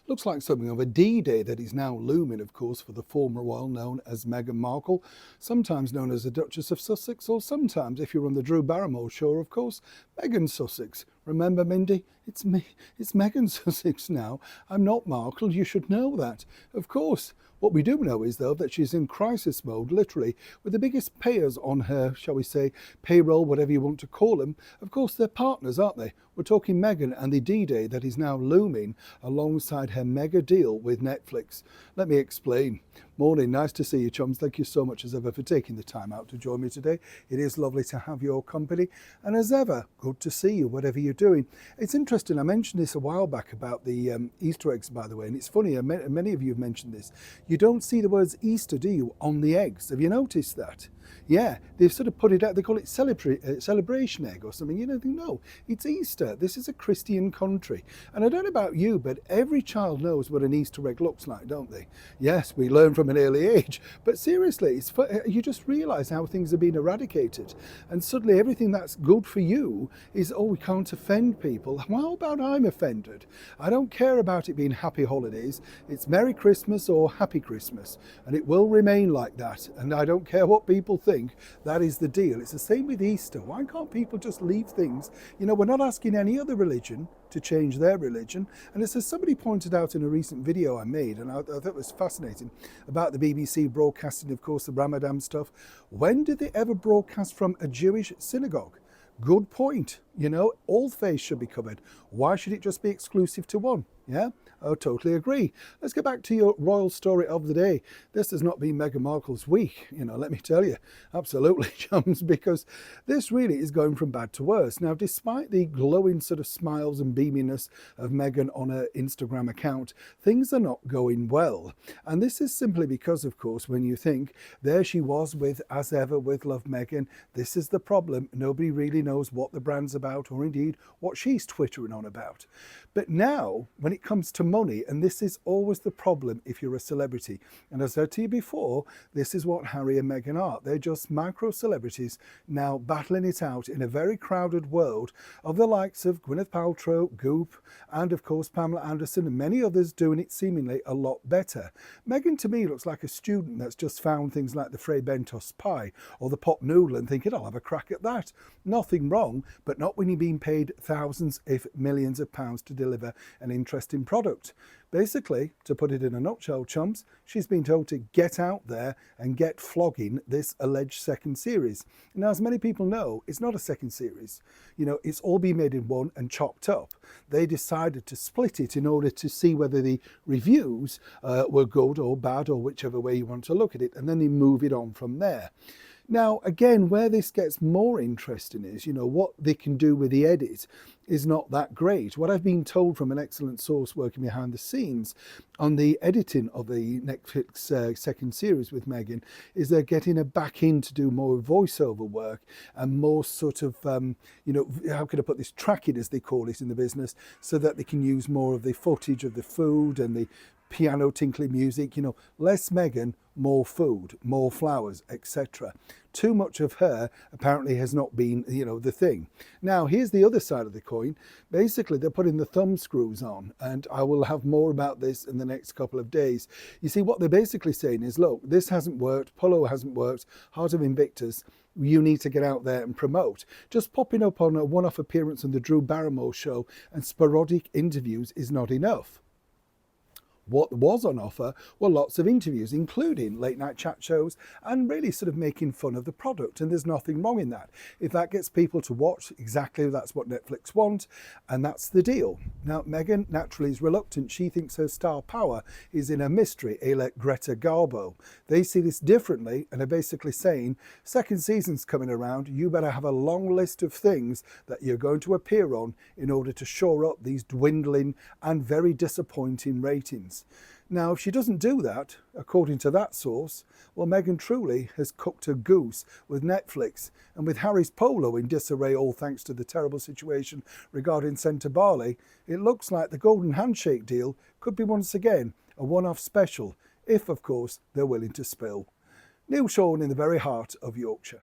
Looks like something of a D-Day that is now looming, of course, for the former royal known as Meghan Markle, sometimes known as the Duchess of Sussex, or sometimes, if you're on the Drew Barrymore show, of course, Meghan Sussex. Remember, Mindy? It's me. It's Meghan Sussex now. I'm not Markle. You should know that. Of course. What we do know is, though, that she's in crisis mode, literally, with the biggest payers on her, shall we say, payroll, whatever you want to call them. Of course, they're partners, aren't they? We're talking Meghan and the D-Day that is now looming alongside her mega deal with Netflix. Let me explain. Morning, nice to see you, chums. Thank you so much as ever for taking the time out to join me today. It is lovely to have your company, and as ever, good to see you, whatever you're doing. It's interesting, I mentioned this a while back about the Easter eggs, by the way, and it's funny, many of you have mentioned this. You don't see the words Easter, do you, on the eggs? Have you noticed that? Yeah, they've sort of put it out, they call it celebration egg or something. You don't think, no, it's Easter. This is a Christian country. And I don't know about you, but every child knows what an Easter egg looks like, don't they? Yes, we learn from an early age, but seriously, you just realise how things are being eradicated. And suddenly everything that's good for you is, oh, we can't offend people. How about I'm offended? I don't care about it being happy holidays. It's Merry Christmas or Happy Christmas. And it will remain like that. And I don't care what people think. That is the deal. It's the same with Easter. Why can't people just leave things? You know, we're not asking any other religion to change their religion. And it's as somebody pointed out in a recent video I made, and I thought it was fascinating, about the BBC broadcasting, of course, the Ramadan stuff. When did they ever broadcast from a Jewish synagogue? Good point. You know, all faiths should be covered. Why should it just be exclusive to one? Yeah, I totally agree. Let's get back to your royal story of the day. This has not been Meghan Markle's week, you know, let me tell you. Absolutely, chums, because this really is going from bad to worse. Now, despite the glowing sort of smiles and beaminess of Meghan on her Instagram account, things are not going well. And this is simply because, of course, when you think, there she was with, as ever, with Love Meghan, this is the problem. Nobody really knows what the brand's about, or indeed what she's twittering on about. But now, when it comes to money, and this is always the problem if you're a celebrity, and as I said to you before, this is what Harry and Meghan are. They're just micro celebrities now battling it out in a very crowded world of the likes of Gwyneth Paltrow, Goop, and of course Pamela Anderson, and many others doing it seemingly a lot better. Meghan to me looks like a student that's just found things like the Fray Bentos pie or the pot noodle and thinking, I'll have a crack at that. Nothing wrong, but not when you're being paid thousands, if millions of pounds to deliver an interesting product. Basically, to put it in a nutshell, chums, she's been told to get out there and get flogging this alleged second series. Now, as many people know, it's not a second series. You know, it's all been made in one and chopped up. They decided to split it in order to see whether the reviews were good or bad, or whichever way you want to look at it, and then they move it on from there. Now, again, where this gets more interesting is, you know, what they can do with the edit is not that great. What I've been told from an excellent source working behind the scenes on the editing of the Netflix second series with Meghan is they're getting her back in to do more voiceover work and more sort of, you know, how can I put this, tracking as they call it in the business, so that they can use more of the footage of the food and the piano tinkly music, you know, less Meghan, more food, more flowers, etc. Too much of her apparently has not been, you know, the thing. Now, here's the other side of the coin. Basically, they're putting the thumb screws on, and I will have more about this in the next couple of days. You see, what they're basically saying is, look, this hasn't worked, Polo hasn't worked, Heart of Invictus, you need to get out there and promote. Just popping up on a one-off appearance on the Drew Barrymore show and sporadic interviews is not enough. What was on offer were lots of interviews, including late night chat shows, and really sort of making fun of the product. And there's nothing wrong in that. If that gets people to watch, exactly that's what Netflix want, and that's the deal. Now, Meghan naturally is reluctant. She thinks her star power is in a mystery, a la Greta Garbo. They see this differently and are basically saying, second season's coming around, you better have a long list of things that you're going to appear on in order to shore up these dwindling and very disappointing ratings. Now, if she doesn't do that, according to that source, well, Meghan truly has cooked a goose with Netflix. And with Harry's polo in disarray, all thanks to the terrible situation regarding Centre Barley, it looks like the golden handshake deal could be once again a one-off special, if, of course, they're willing to spill. Neil Sean in the very heart of Yorkshire.